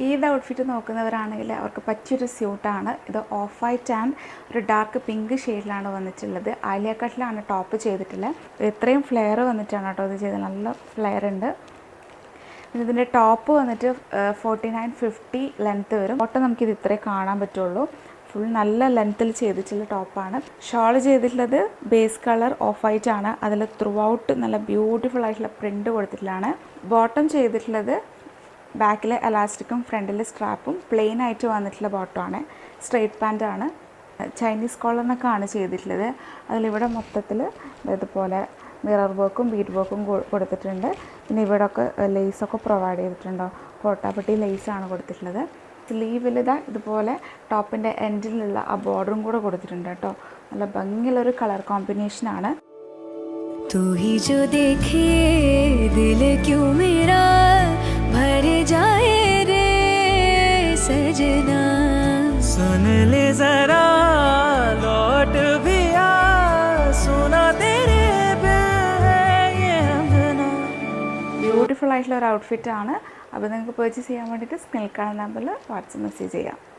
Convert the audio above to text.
ഏത് ഔട്ട്ഫിറ്റ് നോക്കുന്നവരാണെങ്കിൽ അവർക്ക് പറ്റിയൊരു സ്യൂട്ടാണ് ഇത്. ഓഫ് വൈറ്റ് ആൻഡ് ഒരു ഡാർക്ക് പിങ്ക് ഷെയ്ഡിലാണ് വന്നിട്ടുള്ളത്. ആലിയ കട്ടിലാണ് ടോപ്പ് ചെയ്തിട്ടുള്ളത്. ഇത്രയും ഫ്ലെയർ വന്നിട്ടാണ് കേട്ടോ ഇത് ചെയ്തത്. നല്ല ഫ്ലെയർ ഉണ്ട്. ഇതിൻ്റെ ടോപ്പ് വന്നിട്ട് 4950 ലെങ്ത്ത് വരും. ബോട്ടം നമുക്കിത് ഇത്രേ കാണാൻ പറ്റുള്ളൂ. ഫുൾ നല്ല ലെങ്ത്തിൽ ചെയ്തിട്ടുള്ള ടോപ്പാണ്. ഷോൾ ചെയ്തിട്ടുള്ളത് ബേസ് കളർ ഓഫ് വൈറ്റ് ആണ്. അതിൽ ത്രൂ ഔട്ട് നല്ല ബ്യൂട്ടിഫുൾ ആയിട്ടുള്ള പ്രിൻറ്റ് കൊടുത്തിട്ടുള്ളതാണ്. ബോട്ടം ചെയ്തിട്ടുള്ളത് ബാക്കിൽ എലാസ്റ്റിക്കും ഫ്രണ്ടിൽ സ്ട്രാപ്പും പ്ലെയിൻ ആയിട്ട് വന്നിട്ടുള്ള ബോട്ടമാണ്. സ്ട്രെയിറ്റ് പാൻറ്റാണ്. ചൈനീസ് കോളറിനൊക്കെയാണ് ചെയ്തിട്ടുള്ളത്. അതിലിവിടെ മൊത്തത്തിൽ ഇതുപോലെ മിറർ വർക്കും ബീഡ് വർക്കും കൊടുത്തിട്ടുണ്ട്. പിന്നെ ഇവിടെ ഒക്കെ ലേസൊക്കെ പ്രൊവൈഡ് ചെയ്തിട്ടുണ്ടോ. കോട്ടാപ്പട്ടി ലേസാണ് കൊടുത്തിട്ടുള്ളത്. സ്ലീവിൽ ഇതുപോലെ ടോപ്പിൻ്റെ എൻഡിലുള്ള ആ ബോർഡറും കൂടെ കൊടുത്തിട്ടുണ്ട് കേട്ടോ. നല്ല ഭംഗിയുള്ളൊരു കളർ കോമ്പിനേഷനാണ്. तू ही जो देखे दिल क्यों मेरा भर जाए रे सजना, सुन ले जरा लौट भी आ, सुना तेरे बिन है ये अंगना. ബ്യൂട്ടിഫുൾ ആയിട്ടുള്ള ഒരു ഔട്ട്ഫിറ്റാണ്. അപ്പോൾ നിങ്ങൾക്ക് പർച്ചേസ് ചെയ്യാൻ വേണ്ടിയിട്ട് സ്ക്രീനിൽ കാണുന്ന നമ്പറിൽ വാട്സപ്പ് മെസ്സേജ് ചെയ്യാം.